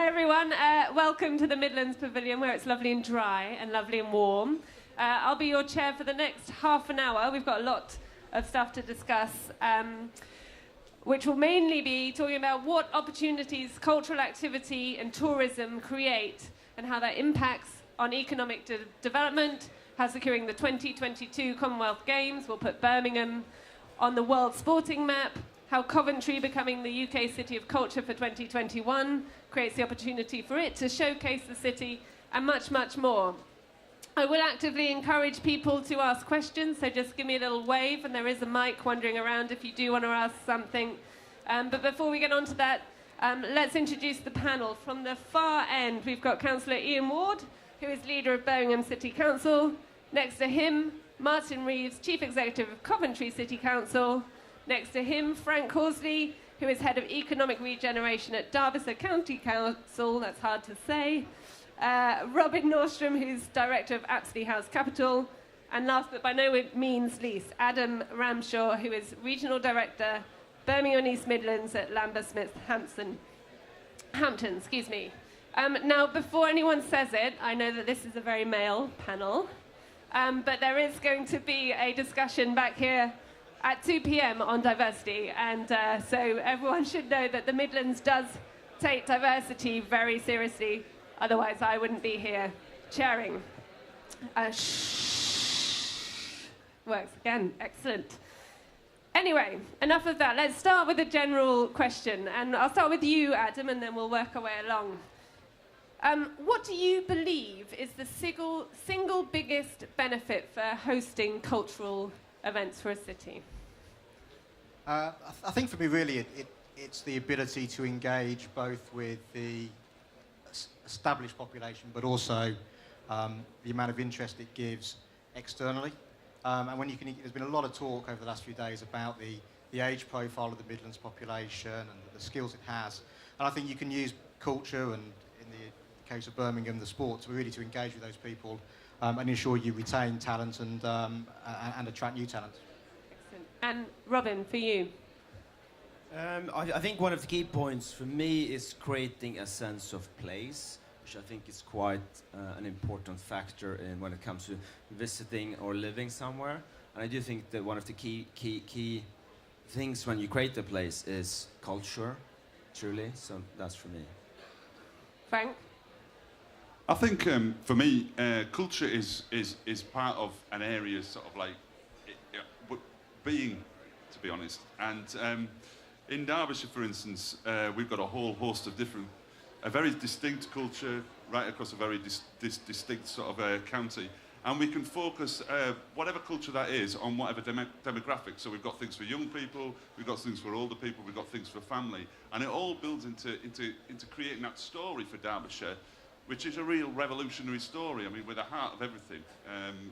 Hi everyone, welcome to the Midlands Pavilion where it's lovely and dry and lovely and warm. I'll be your chair for the next half an hour. We've got a lot of stuff to discuss, which will mainly be talking about what opportunities cultural activity and tourism create and how that impacts on economic development, how securing the 2022 Commonwealth Games will put Birmingham on the world sporting map, how Coventry becoming the UK City of Culture for 2021 creates the opportunity for it to showcase the city, and much, much more. I will actively encourage people to ask questions, so just give me a little wave, and there is a mic wandering around if you do want to ask something. But before we get on to that, let's introduce the panel. From the far end, we've got Councillor Ian Ward, who is leader of Birmingham City Council. Next to him, Martin Reeves, Chief Executive of Coventry City Council. Next to him, Frank Horsley, who is Head of Economic Regeneration at Derbyshire County Council, that's hard to say. Robin Nordstrom, who's Director of Apsley House Capital. And last but by no means least, Adam Ramshaw, who is Regional Director, Birmingham and East Midlands at Lambeth Smith Hampton. Now, before anyone says it, I know that this is a very male panel, but there is going to be a discussion back here at 2 p.m. on diversity, and so everyone should know that the Midlands does take diversity very seriously, otherwise I wouldn't be here chairing. Works again, excellent. Anyway, enough of that. Let's start with a general question, and I'll start with you, Adam, and then we'll work our way along. What do you believe is the single biggest benefit for hosting cultural events for a city? I think for me, really, it's the ability to engage both with the established population, but also the amount of interest it gives externally. And when there's been a lot of talk over the last few days about the age profile of the Midlands population and the skills it has. And I think you can use culture and, in the case of Birmingham, the sport, to really engage with those people and ensure you retain talent and attract new talent. Excellent. And Robin, for you? I think one of the key points for me is creating a sense of place, which I think is quite an important factor when it comes to visiting or living somewhere. And I do think that one of the key things when you create a place is culture, truly. So that's for me. Frank? I think for me, culture is part of an area, sort of like being, to be honest. And in Derbyshire, for instance, we've got a whole host of a very distinct culture right across a very distinct sort of county. And we can focus whatever culture that is on whatever demographic. So we've got things for young people, we've got things for older people, we've got things for family. And it all builds into creating that story for Derbyshire, which is a real revolutionary story. I mean, we're the heart of everything,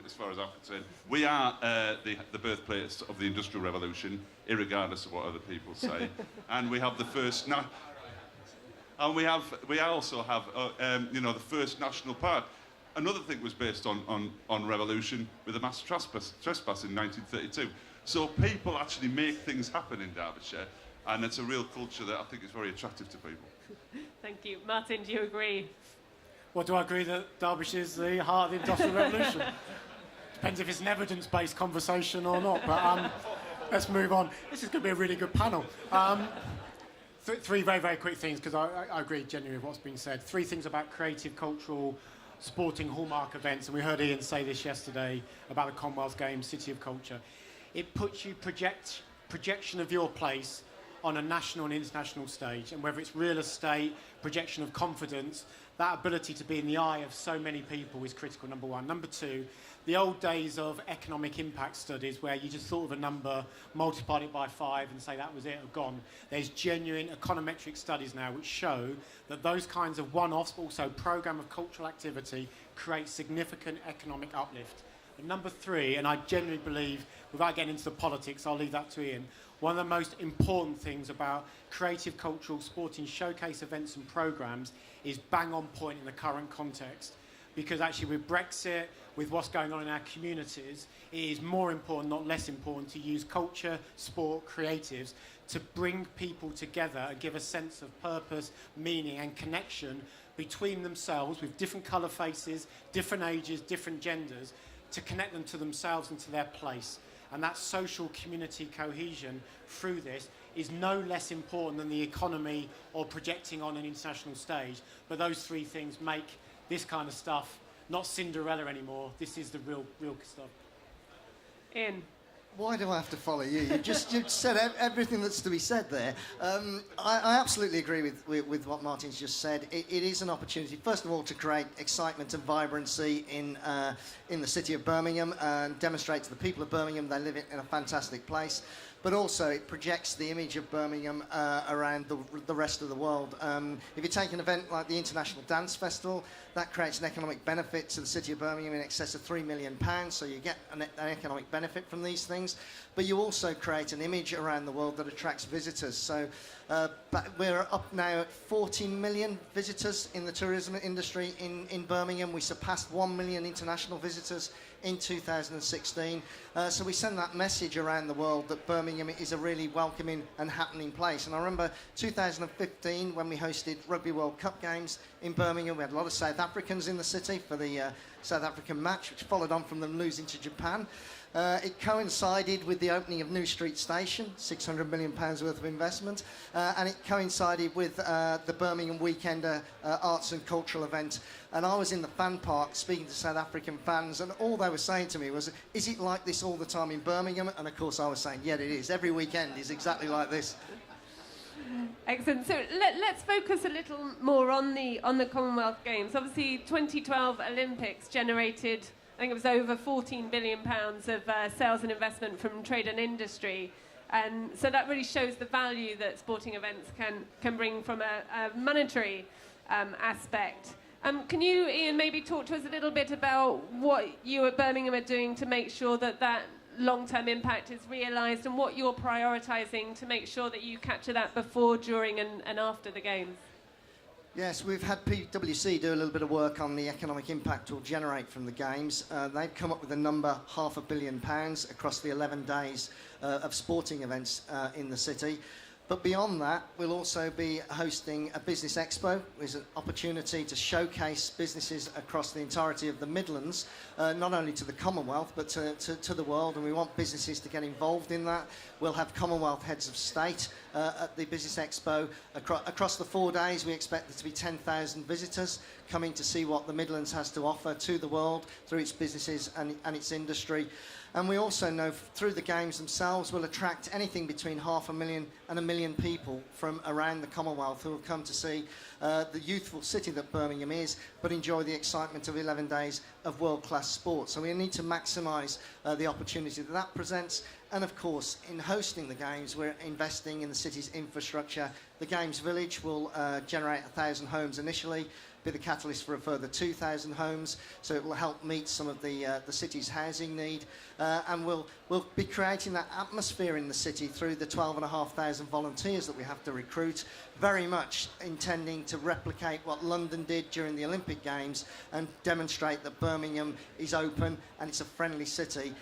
as far as I'm concerned. We are the birthplace of the Industrial Revolution, irregardless of what other people say. And we have the first... And we also have, the first national park. Another thing was based on revolution with a mass trespass in 1932. So people actually make things happen in Derbyshire, and it's a real culture that I think is very attractive to people. Thank you. Martin, do you agree? Well, do I agree that Derbyshire is the heart of the Industrial Revolution? Depends if it's an evidence-based conversation or not, but let's move on. This is going to be a really good panel. Three very, very quick things, because I agree genuinely with what's been said. Three things about creative, cultural, sporting hallmark events, and we heard Ian say this yesterday about the Commonwealth Games, City of Culture. It puts you projection of your place on a national and international stage, and whether it's real estate, projection of confidence, that ability to be in the eye of so many people is critical, number one. Number two, the old days of economic impact studies where you just thought of a number, multiplied it by 5 and say that was it, have gone. There's genuine econometric studies now which show that those kinds of one-offs, but also programme of cultural activity, create significant economic uplift. And number three, and I genuinely believe, without getting into the politics, I'll leave that to Ian, one of the most important things about creative, cultural, sporting showcase events and programmes is bang on point in the current context. Because actually with Brexit, with what's going on in our communities, it is more important, not less important, to use culture, sport, creatives to bring people together and give a sense of purpose, meaning and connection between themselves with different colour faces, different ages, different genders, to connect them to themselves and to their place. And that social community cohesion through this is no less important than the economy or projecting on an international stage. But those three things make this kind of stuff not Cinderella anymore. This is the real stuff. Ian. Why do I have to follow you? You've said everything that's to be said there. I absolutely agree with what Martin's just said. It is an opportunity, first of all, to create excitement and vibrancy in the city of Birmingham and demonstrate to the people of Birmingham they live in a fantastic place. But also it projects the image of Birmingham around the rest of the world. If you take an event like the International Dance Festival, that creates an economic benefit to the city of Birmingham in excess of £3 million, so you get an economic benefit from these things. But you also create an image around the world that attracts visitors. So we're up now at 14 million visitors in the tourism industry in Birmingham. We surpassed 1 million international visitors in 2016. So we send that message around the world that Birmingham is a really welcoming and happening place. And I remember 2015 when we hosted Rugby World Cup games in Birmingham. We had a lot of South Africans in the city for the South African match, which followed on from them losing to Japan. It coincided with the opening of New Street Station, £600 million worth of investment, and it coincided with the Birmingham Weekender arts and cultural event. And I was in the fan park speaking to South African fans, and all they were saying to me was, is it like this all the time in Birmingham? And of course I was saying, yeah, it is. Every weekend is exactly like this. Excellent. So let's focus a little more on the Commonwealth Games. Obviously, 2012 Olympics generated, I think it was over £14 billion of sales and investment from trade and industry. And so that really shows the value that sporting events can bring from a monetary aspect. Can you, Ian, maybe talk to us a little bit about what you at Birmingham are doing to make sure that long-term impact is realised, and what you're prioritising to make sure that you capture that before, during and after the Games? Yes, we've had PwC do a little bit of work on the economic impact we'll generate from the Games. They've come up with a number, £500 million across the 11 days of sporting events in the city. But beyond that, we'll also be hosting a business expo, which is an opportunity to showcase businesses across the entirety of the Midlands, not only to the Commonwealth, but to the world, and we want businesses to get involved in that. We'll have Commonwealth heads of state at the business expo. Across the 4 days, we expect there to be 10,000 visitors coming to see what the Midlands has to offer to the world through its businesses and its industry. And we also know through the Games themselves will attract anything between 500,000 and 1 million people from around the Commonwealth who will come to see the youthful city that Birmingham is, but enjoy the excitement of 11 days of world-class sport. So we need to maximise the opportunity that presents. And of course, in hosting the Games, we're investing in the city's infrastructure. The Games Village will generate 1,000 homes initially, be the catalyst for a further 2,000 homes, so it will help meet some of the city's housing need, and we'll be creating that atmosphere in the city through the 12,500 volunteers that we have to recruit, very much intending to replicate what London did during the Olympic Games and demonstrate that Birmingham is open and it's a friendly city.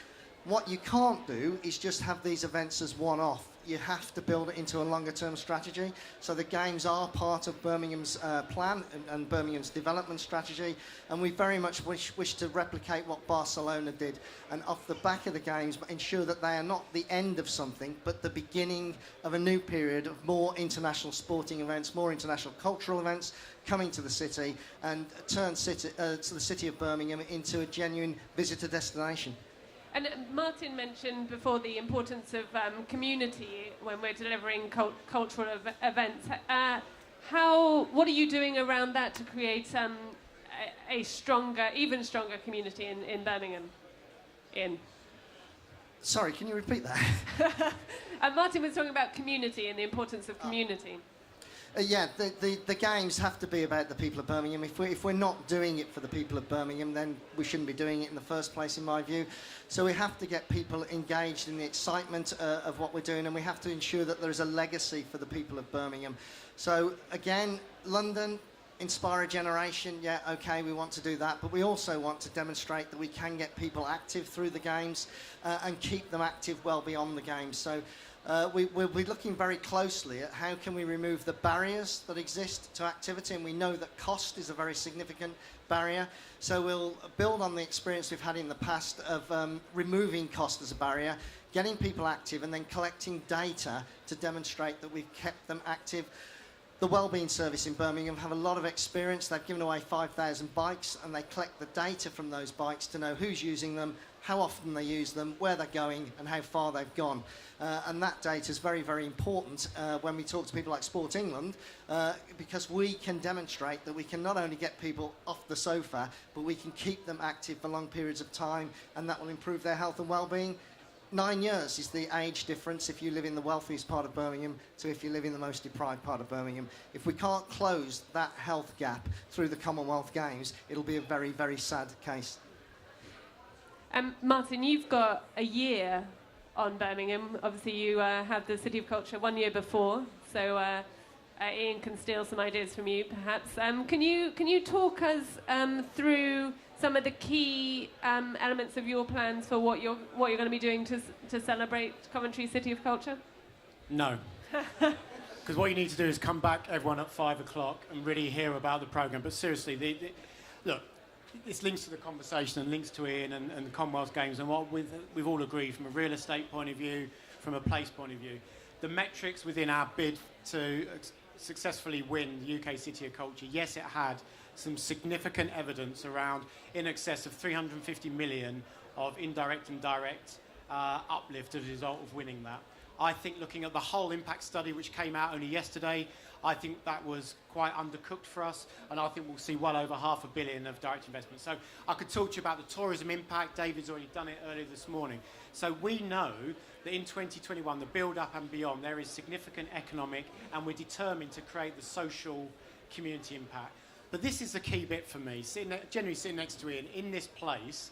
What you can't do is just have these events as one-off. You have to build it into a longer-term strategy. So the Games are part of Birmingham's plan and Birmingham's development strategy, and we very much wish to replicate what Barcelona did, and off the back of the Games, ensure that they are not the end of something, but the beginning of a new period of more international sporting events, more international cultural events coming to the city, and turn the city of Birmingham into a genuine visitor destination. And Martin mentioned before the importance of community when we're delivering cultural events. What are you doing around that to create a stronger, even stronger community in Birmingham? Ian? Sorry, can you repeat that? Martin was talking about community and the importance of community. Yeah, the Games have to be about the people of Birmingham. If we're not doing it for the people of Birmingham, then we shouldn't be doing it in the first place, in my view. So we have to get people engaged in the excitement of what we're doing, and we have to ensure that there is a legacy for the people of Birmingham. So again, London, inspire a generation, yeah, okay, we want to do that, but we also want to demonstrate that we can get people active through the Games and keep them active well beyond the Games. So We'll be looking very closely at how can we remove the barriers that exist to activity, and we know that cost is a very significant barrier. So we'll build on the experience we've had in the past of removing cost as a barrier, getting people active, and then collecting data to demonstrate that we've kept them active. The Wellbeing Service in Birmingham have a lot of experience. They've given away 5,000 bikes, and they collect the data from those bikes to know who's using them, how often they use them, where they're going, and how far they've gone. And that data is very, very important when we talk to people like Sport England, because we can demonstrate that we can not only get people off the sofa, but we can keep them active for long periods of time, and that will improve their health and well-being. 9 years is the age difference if you live in the wealthiest part of Birmingham to if you live in the most deprived part of Birmingham. If we can't close that health gap through the Commonwealth Games, it'll be a very, very sad case. Martin, you've got a year on Birmingham. Obviously, you had the City of Culture 1 year before, so Ian can steal some ideas from you, perhaps. Can you talk us through some of the key elements of your plans for what you're going to be doing to celebrate Coventry City of Culture? No. Because what you need to do is come back, everyone, at 5 o'clock and really hear about the programme. But seriously, look, this links to the conversation and links to Ian and the Commonwealth Games and what we've all agreed from a real estate point of view, from a place point of view. The metrics within our bid to successfully win the UK City of Culture, yes, it had some significant evidence around in excess of 350 million of indirect and direct uplift as a result of winning that. I think looking at the whole impact study which came out only yesterday, I think that was quite undercooked for us, and I think we'll see well over £500 million of direct investment. So I could talk to you about the tourism impact. David's already done it earlier this morning. So we know that in 2021, the build-up and beyond, there is significant economic, and we're determined to create the social community impact. But this is the key bit for me, generally sitting next to Ian, in this place,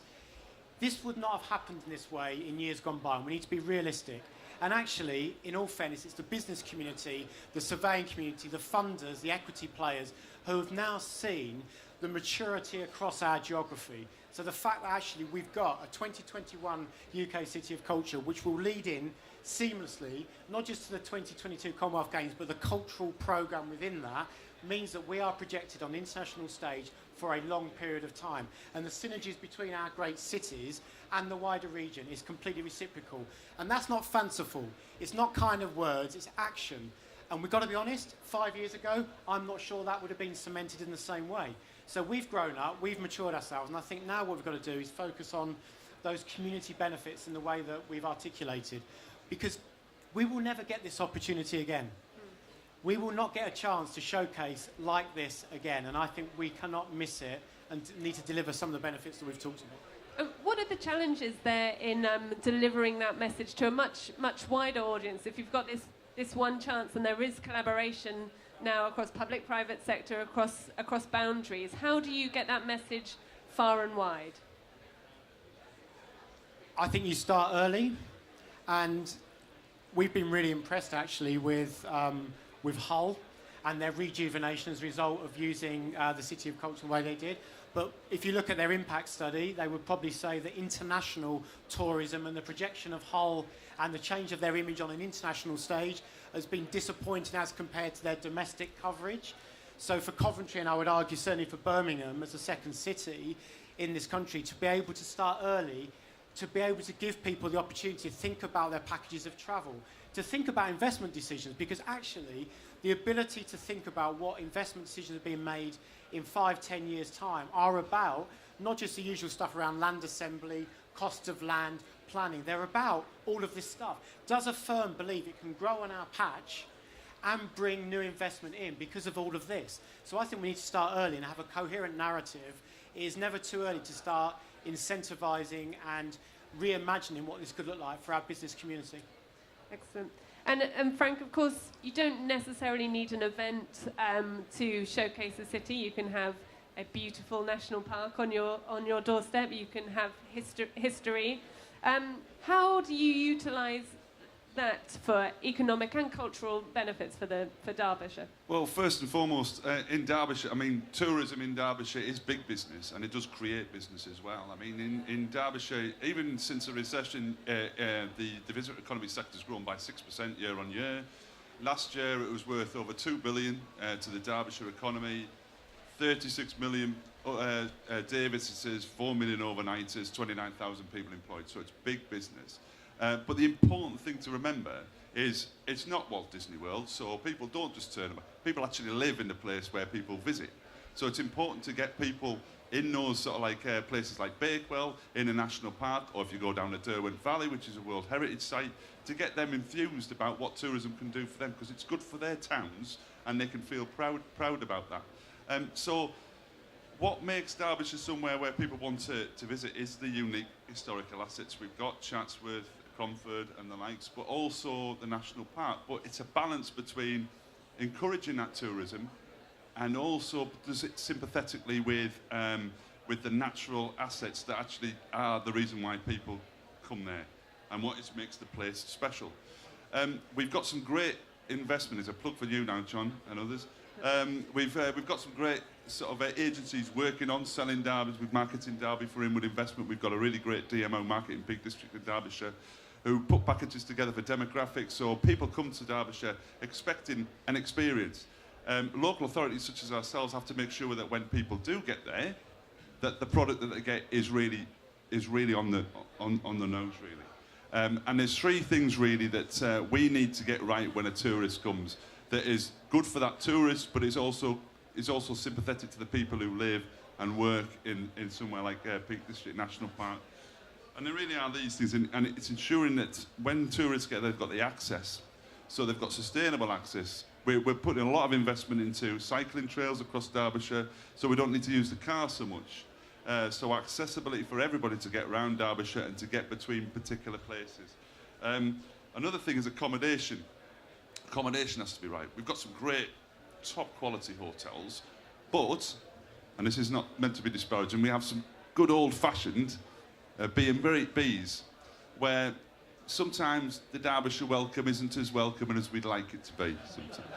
this would not have happened in this way in years gone by, and we need to be realistic. And actually, in all fairness, it's the business community, the surveying community, the funders, the equity players who have now seen the maturity across our geography. So the fact that actually we've got a 2021 UK City of Culture which will lead in seamlessly, not just to the 2022 Commonwealth Games, but the cultural programme within that, means that we are projected on the international stage for a long period of time. And the synergies between our great cities and the wider region is completely reciprocal. And that's not fanciful. It's not kind of words, it's action. And we've got to be honest, 5 years ago, I'm not sure that would have been cemented in the same way. So we've grown up, we've matured ourselves, and I think now what we've got to do is focus on those community benefits in the way that we've articulated. Because we will never get this opportunity again. We will not get a chance to showcase like this again, and I think we cannot miss it and need to deliver some of the benefits that we've talked about. What are the challenges there in delivering that message to a much wider audience? If you've got this one chance and there is collaboration now across public-private sector, across boundaries, how do you get that message far and wide? I think you start early, and we've been really impressed actually with Hull and their rejuvenation as a result of using the City of Culture the way they did. But if you look at their impact study, they would probably say that international tourism and the projection of Hull and the change of their image on an international stage has been disappointing as compared to their domestic coverage. So for Coventry, and I would argue certainly for Birmingham as a second city in this country, to be able to start early, to be able to give people the opportunity to think about their packages of travel, to think about investment decisions, because actually the ability to think about what investment decisions are being made in 5-10 years' time are about not just the usual stuff around land assembly, cost of land, planning. They're about all of this stuff. Does a firm believe it can grow on our patch and bring new investment in because of all of this? So I think we need to start early and have a coherent narrative. It is never too early to start incentivising and reimagining what this could look like for our business community. Excellent. And Frank, of course, you don't necessarily need an event to showcase a city. You can have a beautiful national park on your doorstep. You can have history. How do you utilise that for economic and cultural benefits for Derbyshire? Well, first and foremost, in Derbyshire, I mean, tourism in Derbyshire is big business, and it does create business as well. I mean, in Derbyshire, even since the recession, the visitor economy sector has grown by 6% year on year. Last year, it was worth over 2 billion to the Derbyshire economy, 36 million day visitors, 4 million overnighters, 29,000 people employed. So it's big business. But the important thing to remember is it's not Walt Disney World, so people don't just turn up. People actually live in the place where people visit. So it's important to get people in those sort of like places like Bakewell, in a national park, or if you go down to Derwent Valley, which is a World Heritage Site, to get them enthused about what tourism can do for them, because it's good for their towns and they can feel proud about that. So what makes Derbyshire somewhere where people want to visit is the unique historical assets. We've got Chatsworth, Cromford and the likes, but also the national park. But it's a balance between encouraging that tourism and also does it sympathetically with the natural assets that actually are the reason why people come there and what makes the place special. We've got some great investment. It's a plug for you now, John, and others. We've got some great sort of agencies working on selling Derbies with Marketing Derby for Inward Investment. We've got a really great DMO Marketing Peak District in Derbyshire who put packages together for demographics, so people come to Derbyshire expecting an experience. Local authorities such as ourselves have to make sure that when people do get there, that the product that they get is really on the nose, really. And there's three things really that we need to get right when a tourist comes. That is good for that tourist, but is also sympathetic to the people who live and work in somewhere like Peak District National Park. And there really are these things, and it's ensuring that when tourists get there, they've got the access. So they've got sustainable access. We're putting a lot of investment into cycling trails across Derbyshire, so we don't need to use the car so much. So accessibility for everybody to get around Derbyshire and to get between particular places. Another thing is accommodation. Accommodation has to be right. We've got some great top quality hotels, but, and this is not meant to be disparaging, we have some good old-fashioned B&Bs where sometimes the Derbyshire welcome isn't as welcoming as we'd like it to be sometimes.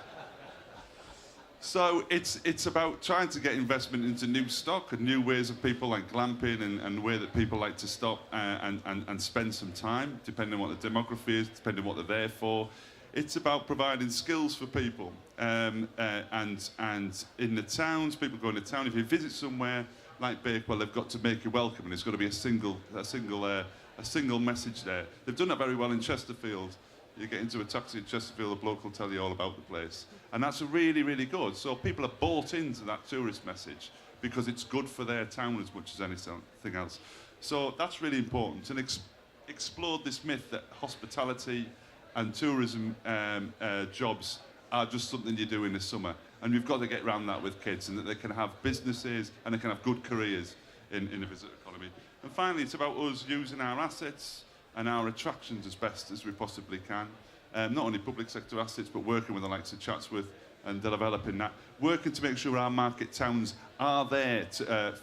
So it's about trying to get investment into new stock and new ways of people like glamping and where that people like to stop and spend some time, depending on what the demography is, depending on what they're there for. It's about providing skills for people, and in the towns, people go into town. If you visit somewhere like Bakewell, they've got to make you welcome, and there's got to be a single message there. They've done that very well in Chesterfield. You get into a taxi in Chesterfield, the bloke will tell you all about the place, and that's really, really good. So people are bought into that tourist message because it's good for their town as much as anything else. So that's really important, and explore this myth that hospitality and tourism jobs are just something you do in the summer. And we've got to get around that with kids, and that they can have businesses and they can have good careers in the visitor economy. And finally, it's about us using our assets and our attractions as best as we possibly can. Not only public sector assets, but working with the likes of Chatsworth and developing that. Working to make sure our market towns are there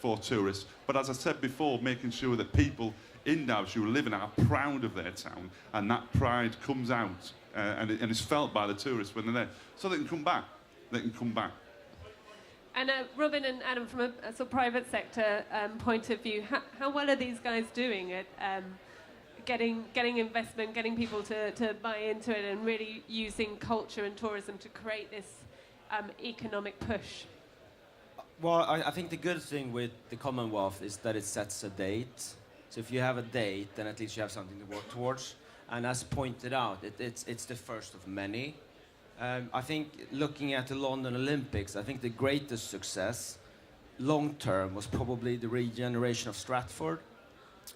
for tourists. But as I said before, making sure that people in Derbyshire who live in are proud of their town, and that pride comes out and is felt by the tourists when they're there, so they can come back. They can come back. And Robin and Adam, from a sort of private sector point of view, how well are these guys doing at getting investment, getting people to buy into it, and really using culture and tourism to create this economic push? Well, I think the good thing with the Commonwealth is that it sets a date. So if you have a date, then at least you have something to work towards. And as pointed out, it's the first of many. I think looking at the London Olympics, I think the greatest success long term was probably the regeneration of Stratford.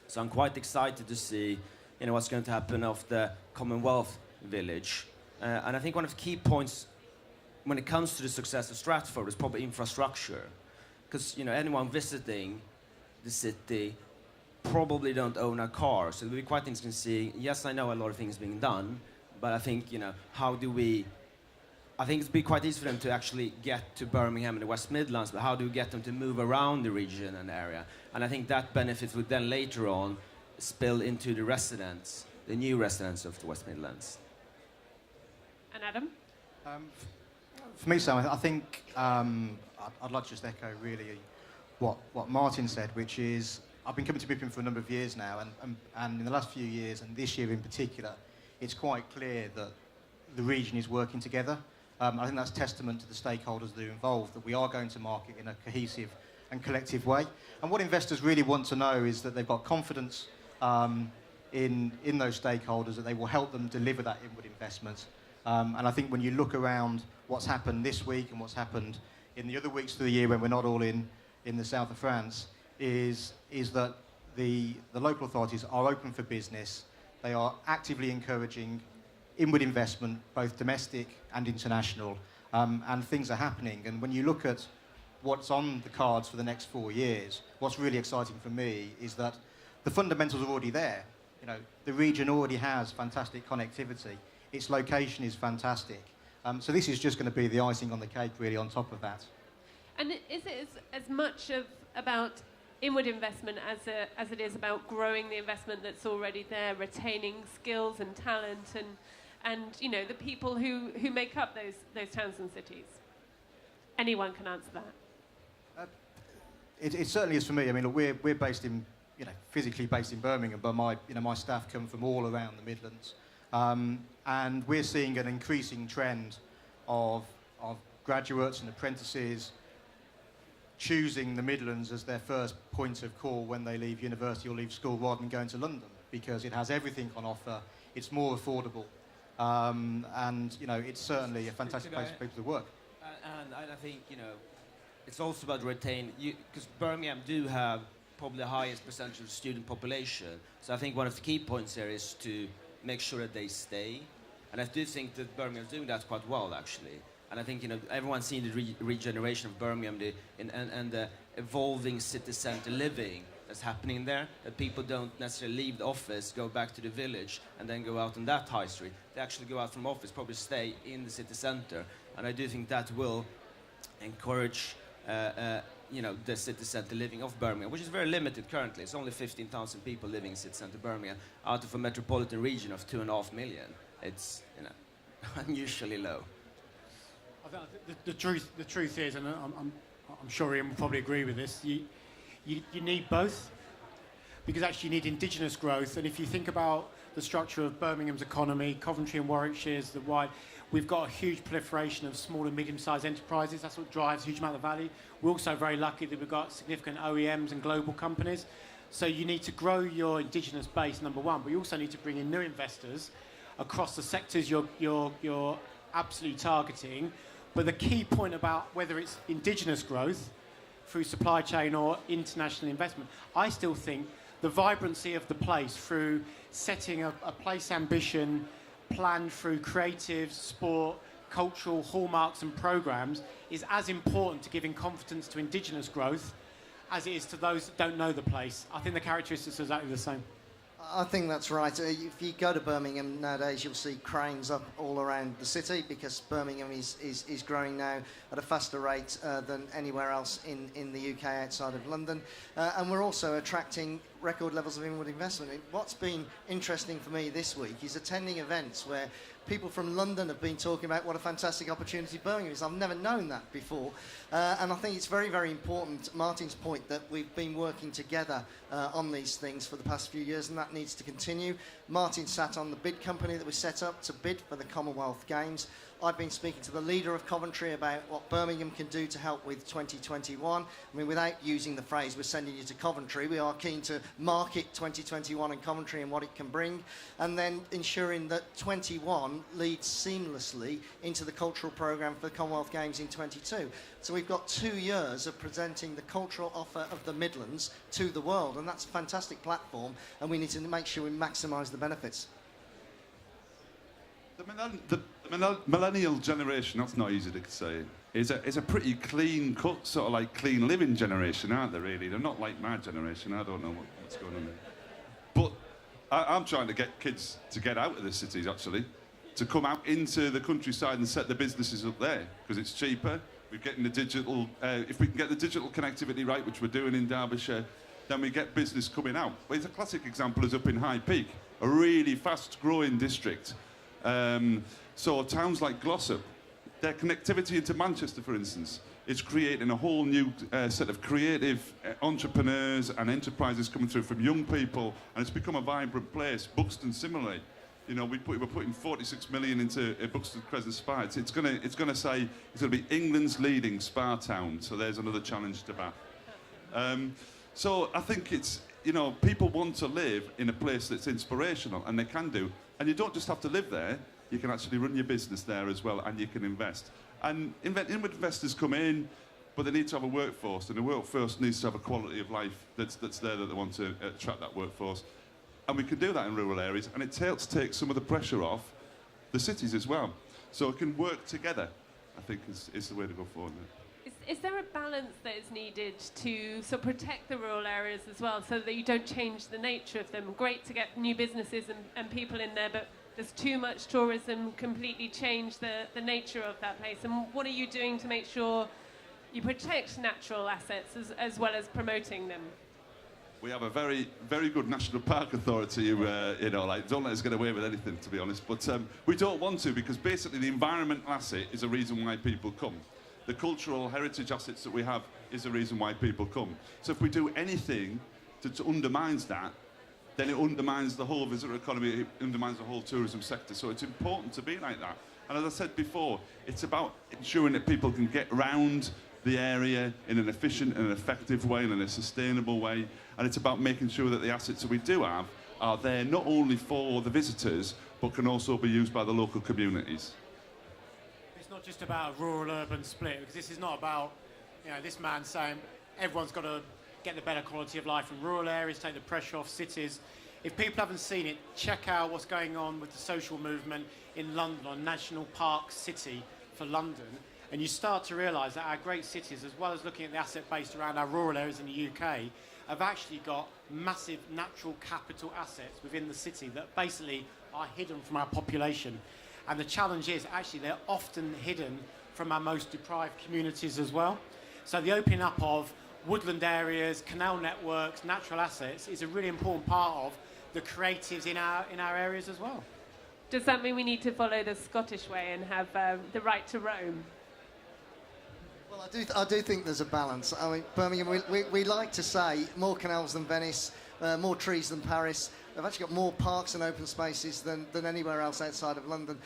So I'm quite excited to see, what's going to happen of the Commonwealth Village. And I think one of the key points when it comes to the success of Stratford is probably infrastructure. Because, anyone visiting the city probably don't own a car. So it'll be quite interesting to see, yes, I know a lot of things being done, but I think, I think it'd be quite easy for them to actually get to Birmingham and the West Midlands, but how do we get them to move around the region and area? And I think that benefit would then later on spill into the residents, the new residents of the West Midlands. And Adam? For me, Sam, I think I'd like to just echo really what Martin said, which is I've been coming to MIPIM for a number of years now, and in the last few years, and this year in particular, it's quite clear that the region is working together. I think that's testament to the stakeholders that are involved, that we are going to market in a cohesive and collective way. And what investors really want to know is that they've got confidence in those stakeholders, that they will help them deliver that inward investment. And I think when you look around what's happened this week and what's happened in the other weeks of the year when we're not all in the south of France, is that the local authorities are open for business. They are actively encouraging inward investment, both domestic and international, and things are happening. And when you look at what's on the cards for the next 4 years, what's really exciting for me is that the fundamentals are already there. You know, the region already has fantastic connectivity. Its location is fantastic. So this is just going to be the icing on the cake, really, on top of that. And is it as much about inward investment as it is about growing the investment that's already there, retaining skills and talent and you know, the people who make up those towns and cities? Anyone can answer that. It certainly is for me. I mean, look, we're based in, you know, physically based in Birmingham, but my staff come from all around the Midlands, and we're seeing an increasing trend of graduates and apprentices choosing the Midlands as their first point of call when they leave university or leave school, rather than going to London, because it has everything on offer. It's more affordable, and you know, it's certainly a fantastic place for people to work. And I think, you know, it's also about retain, because Birmingham do have probably the highest percentage of student population. So I think one of the key points here is to make sure that they stay. And I do think that Birmingham is doing that quite well, actually. And I think, you know, everyone's seen the regeneration of Birmingham and the evolving city centre living that's happening there, that people don't necessarily leave the office, go back to the village, and then go out on that high street. They actually go out from office, probably stay in the city centre. And I do think that will encourage, you know, the city centre living of Birmingham, which is very limited currently. It's only 15,000 people living in city centre Birmingham, out of a metropolitan region of 2.5 million. It's, you know, unusually low. I think the truth is, and I'm sure Ian will probably agree with this, you need both, because actually you need indigenous growth. And if you think about the structure of Birmingham's economy, Coventry and Warwickshire's the wide, we've got a huge proliferation of small and medium-sized enterprises. That's what drives a huge amount of value. We're also very lucky that we've got significant OEMs and global companies. So you need to grow your indigenous base, number one, but you also need to bring in new investors across the sectors you're absolutely targeting. But the key point about whether it's indigenous growth through supply chain or international investment, I still think the vibrancy of the place through setting a place ambition planned through creative, sport, cultural hallmarks and programs is as important to giving confidence to indigenous growth as it is to those that don't know the place. I think the characteristics are exactly the same. I think that's right. If you go to Birmingham nowadays, you'll see cranes up all around the city, because Birmingham is growing now at a faster rate than anywhere else in the UK outside of London. And we're also attracting record levels of inward investment. What's been interesting for me this week is attending events where people from London have been talking about what a fantastic opportunity Birmingham is. I've never known that before. And I think it's very, very important, Martin's point, that we've been working together on these things for the past few years, and that needs to continue. Martin sat on the bid company that was set up to bid for the Commonwealth Games. I've been speaking to the leader of Coventry about what Birmingham can do to help with 2021. I mean, without using the phrase, we're sending you to Coventry, we are keen to market 2021 in Coventry and what it can bring, and then ensuring that 21 leads seamlessly into the cultural programme for the Commonwealth Games in 22. So we've got 2 years of presenting the cultural offer of the Midlands to the world, and that's a fantastic platform, and we need to make sure we maximise the benefits. The millennial generation, that's not easy to say, is a pretty clean cut, sort of like clean living generation, aren't they, really? They're not like my generation. I don't know what's going on there. But I'm trying to get kids to get out of the cities, actually, to come out into the countryside and set the businesses up there, because it's cheaper. We're getting the digital, if we can get the digital connectivity right, which we're doing in Derbyshire, then we get business coming out. Well, it's a classic example is up in High Peak, a really fast-growing district. So towns like Glossop, their connectivity into Manchester, for instance, is creating a whole new set of creative entrepreneurs and enterprises coming through from young people, and it's become a vibrant place. Buxton similarly. You know, we're putting 46 million into Buxton Crescent Spa. It's going to say it's going to be England's leading spa town. So there's another challenge to Bath. So I think it's, you know, people want to live in a place that's inspirational, and they can do. And you don't just have to live there. You can actually run your business there as well, and you can invest. And inward investors come in, but they need to have a workforce, and the workforce needs to have a quality of life that's there that they want to attract that workforce. And we can do that in rural areas, and it helps take some of the pressure off the cities as well. So it can work together, I think, is the way to go forward. Is there a balance that is needed to sort of protect the rural areas as well, so that you don't change the nature of them? Great to get new businesses and people in there, but does too much tourism completely change the nature of that place? And what are you doing to make sure you protect natural assets as well as promoting them? We have a very, very good National Park Authority who, you know, like, don't let us get away with anything, to be honest. But we don't want to, because basically the environmental asset is a reason why people come. The cultural heritage assets that we have is a reason why people come. So if we do anything to undermine that, then it undermines the whole visitor economy, it undermines the whole tourism sector. So it's important to be like that. And as I said before, it's about ensuring that people can get around the area in an efficient and an effective way and in a sustainable way. And it's about making sure that the assets that we do have are there not only for the visitors, but can also be used by the local communities. It's not just about a rural-urban split, because this is not about, you know, this man saying everyone's got to get the better quality of life in rural areas, take the pressure off cities. If people haven't seen it, check out what's going on with the social movement in London on National Park City for London. And you start to realise that our great cities, as well as looking at the asset base around our rural areas in the UK, have actually got massive natural capital assets within the city that basically are hidden from our population. And the challenge is actually they're often hidden from our most deprived communities as well. So the opening up of woodland areas, canal networks, natural assets is a really important part of the creatives in our areas as well. Does that mean we need to follow the Scottish way and have the right to roam? Well, I do think there's a balance. I mean, Birmingham, we like to say more canals than Venice, more trees than Paris. They've actually got more parks and open spaces than anywhere else outside of London.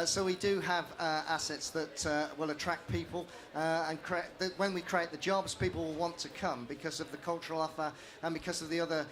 So we do have assets that will attract people, and when we create the jobs, people will want to come because of the cultural offer and because of the other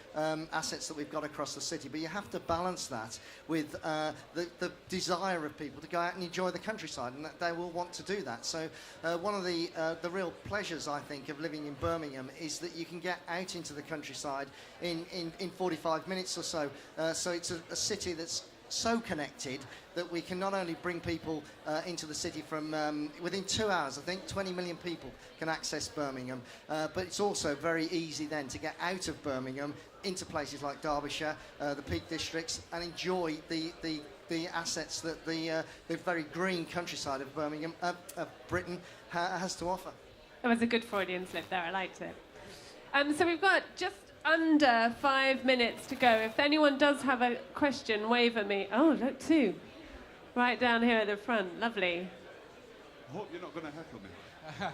assets that we've got across the city. But you have to balance that with the desire of people to go out and enjoy the countryside, and that they will want to do that. So one of the real pleasures, I think, of living in Birmingham is that you can get out into the countryside in 45 minutes or so. So it's a city that's so connected that we can not only bring people into the city from within 2 hours. I think 20 million people can access Birmingham, but it's also very easy then to get out of Birmingham into places like Derbyshire, the Peak Districts, and enjoy the assets that the very green countryside of Birmingham, Britain, has to offer. That was a good Freudian slip there. I liked it. So we've got just under 5 minutes to go. If anyone does have a question, wave at me. Oh, look, two. Right down here at the front. Lovely. I hope you're not going to heckle me.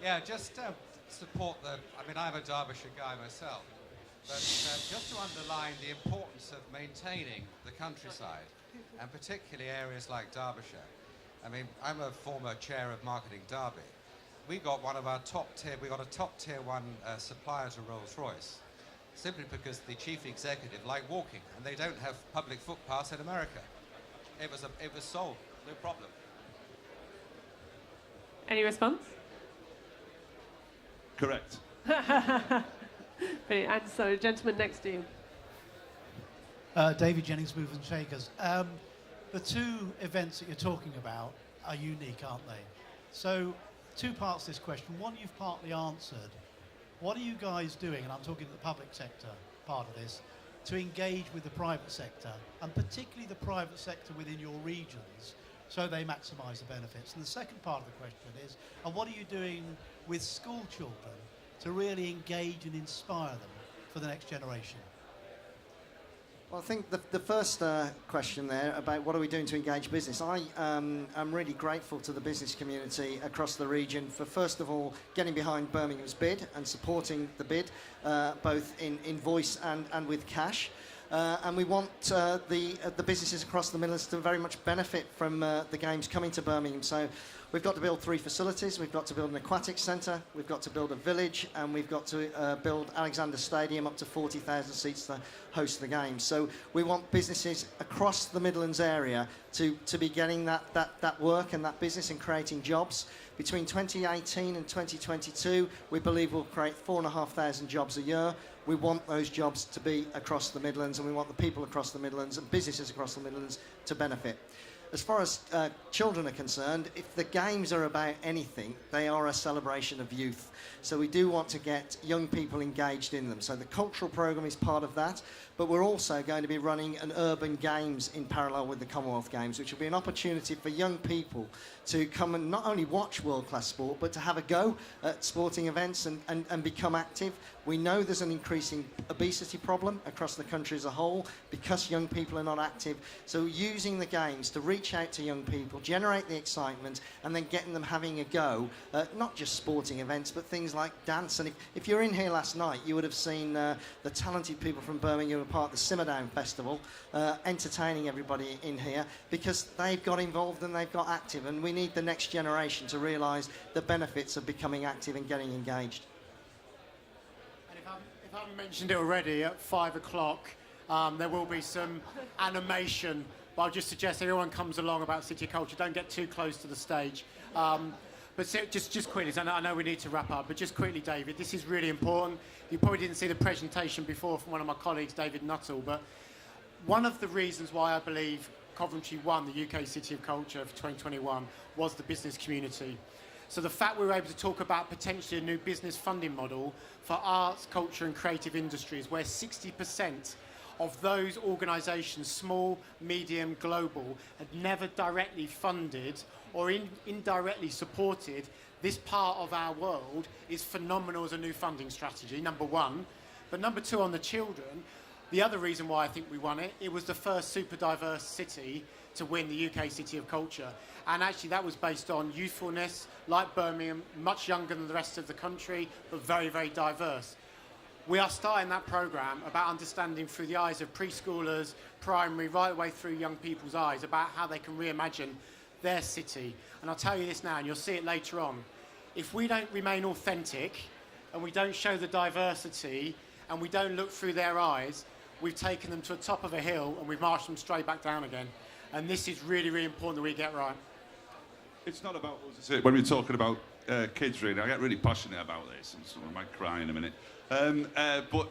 Yeah, just support the... I mean, I'm a Derbyshire guy myself, but just to underline the importance of maintaining the countryside, and particularly areas like Derbyshire. I mean, I'm a former chair of Marketing Derby. We got one of our top tier... We got a top tier one supplier to Rolls-Royce, simply because the chief executive liked walking, and they don't have public footpaths in America. It was sold, no problem. Any response? Correct. Brilliant. And so, gentleman next to you. David Jennings, Movers and Shakers. The two events that you're talking about are unique, aren't they? So, two parts to this question. One you've partly answered. What are you guys doing, and I'm talking to the public sector part of this, to engage with the private sector, and particularly the private sector within your regions, so they maximise the benefits? And the second part of the question is, and what are you doing with school children to really engage and inspire them for the next generation? Well, I think the first question there about what are we doing to engage business, I'm really grateful to the business community across the region for, first of all, getting behind Birmingham's bid and supporting the bid, both in voice and with cash. And we want the businesses across the Midlands to very much benefit from the games coming to Birmingham. So we've got to build 3 facilities. We've got to build an aquatic centre. We've got to build a village, and we've got to build Alexander Stadium up to 40,000 seats to host the games. So we want businesses across the Midlands area to be getting that work and that business and creating jobs. Between 2018 and 2022, we believe we'll create 4,500 jobs a year. We want those jobs to be across the Midlands, and we want the people across the Midlands and businesses across the Midlands to benefit. As far as children are concerned, if the games are about anything, they are a celebration of youth. So we do want to get young people engaged in them. So the cultural programme is part of that, but we're also going to be running an urban games in parallel with the Commonwealth Games, which will be an opportunity for young people to come and not only watch world-class sport, but to have a go at sporting events and become active. We know there's an increasing obesity problem across the country as a whole because young people are not active. So using the games to reach out to young people, generate the excitement, and then getting them having a go at not just sporting events, but things like dance. And if you're in here last night, you would have seen the talented people from Birmingham who were part of the Simmerdown Festival entertaining everybody in here because they've got involved and they've got active. And we need the next generation to realise the benefits of becoming active and getting engaged. If I haven't mentioned it already, at 5 o'clock there will be some animation, but I'll just suggest everyone comes along about City of Culture. Don't get too close to the stage. But just quickly, I know we need to wrap up, but just quickly, David, this is really important. You probably didn't see the presentation before from one of my colleagues, David Nuttall, but one of the reasons why I believe Coventry won the UK City of Culture for 2021 was the business community. So the fact we were able to talk about potentially a new business funding model for arts, culture and creative industries where 60% of those organisations, small, medium, global, had never directly funded or indirectly supported this part of our world is phenomenal as a new funding strategy, number one. But number two, on the children, the other reason why I think we won it, it was the first super diverse city to win the UK City of Culture. And actually that was based on youthfulness, like Birmingham, much younger than the rest of the country, but very, very diverse. We are starting that programme about understanding through the eyes of preschoolers, primary, right the way through young people's eyes about how they can reimagine their city. And I'll tell you this now, and you'll see it later on. If we don't remain authentic and we don't show the diversity and we don't look through their eyes, we've taken them to the top of a hill and we've marched them straight back down again. And this is really, really important that we get right. It's not about us, is it? When we're talking about kids, really, I get really passionate about this, and so I might cry in a minute. But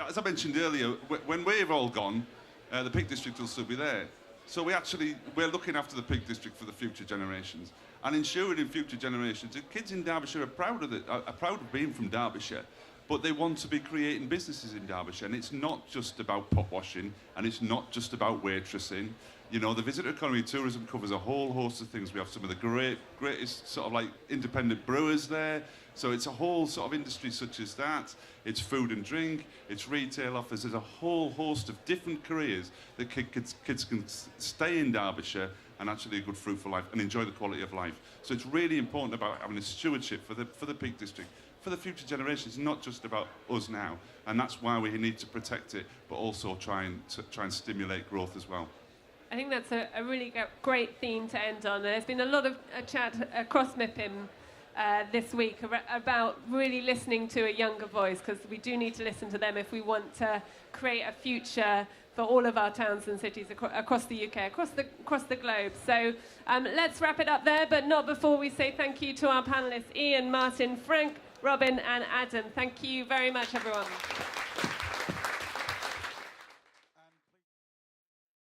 as I mentioned earlier, when we've all gone, the Peak District will still be there. So we're looking after the Peak District for the future generations, and ensuring in future generations, the kids in Derbyshire are proud of being from Derbyshire, but they want to be creating businesses in Derbyshire, and it's not just about pot washing, and it's not just about waitressing. You know, the visitor economy tourism covers a whole host of things. We have some of the greatest sort of like independent brewers there. So it's a whole sort of industry such as that. It's food and drink, it's retail offers. There's a whole host of different careers that kids can stay in Derbyshire and actually a good fruitful life and enjoy the quality of life. So it's really important about having a stewardship for the Peak District, for the future generations, not just about us now. And that's why we need to protect it, but also try and stimulate growth as well. I think that's a really great theme to end on. There's been a lot of chat across MIPIM this week about really listening to a younger voice, because we do need to listen to them if we want to create a future for all of our towns and cities across the UK, across the globe. So let's wrap it up there, but not before we say thank you to our panellists, Ian, Martin, Frank, Robin and Adam. Thank you very much, everyone.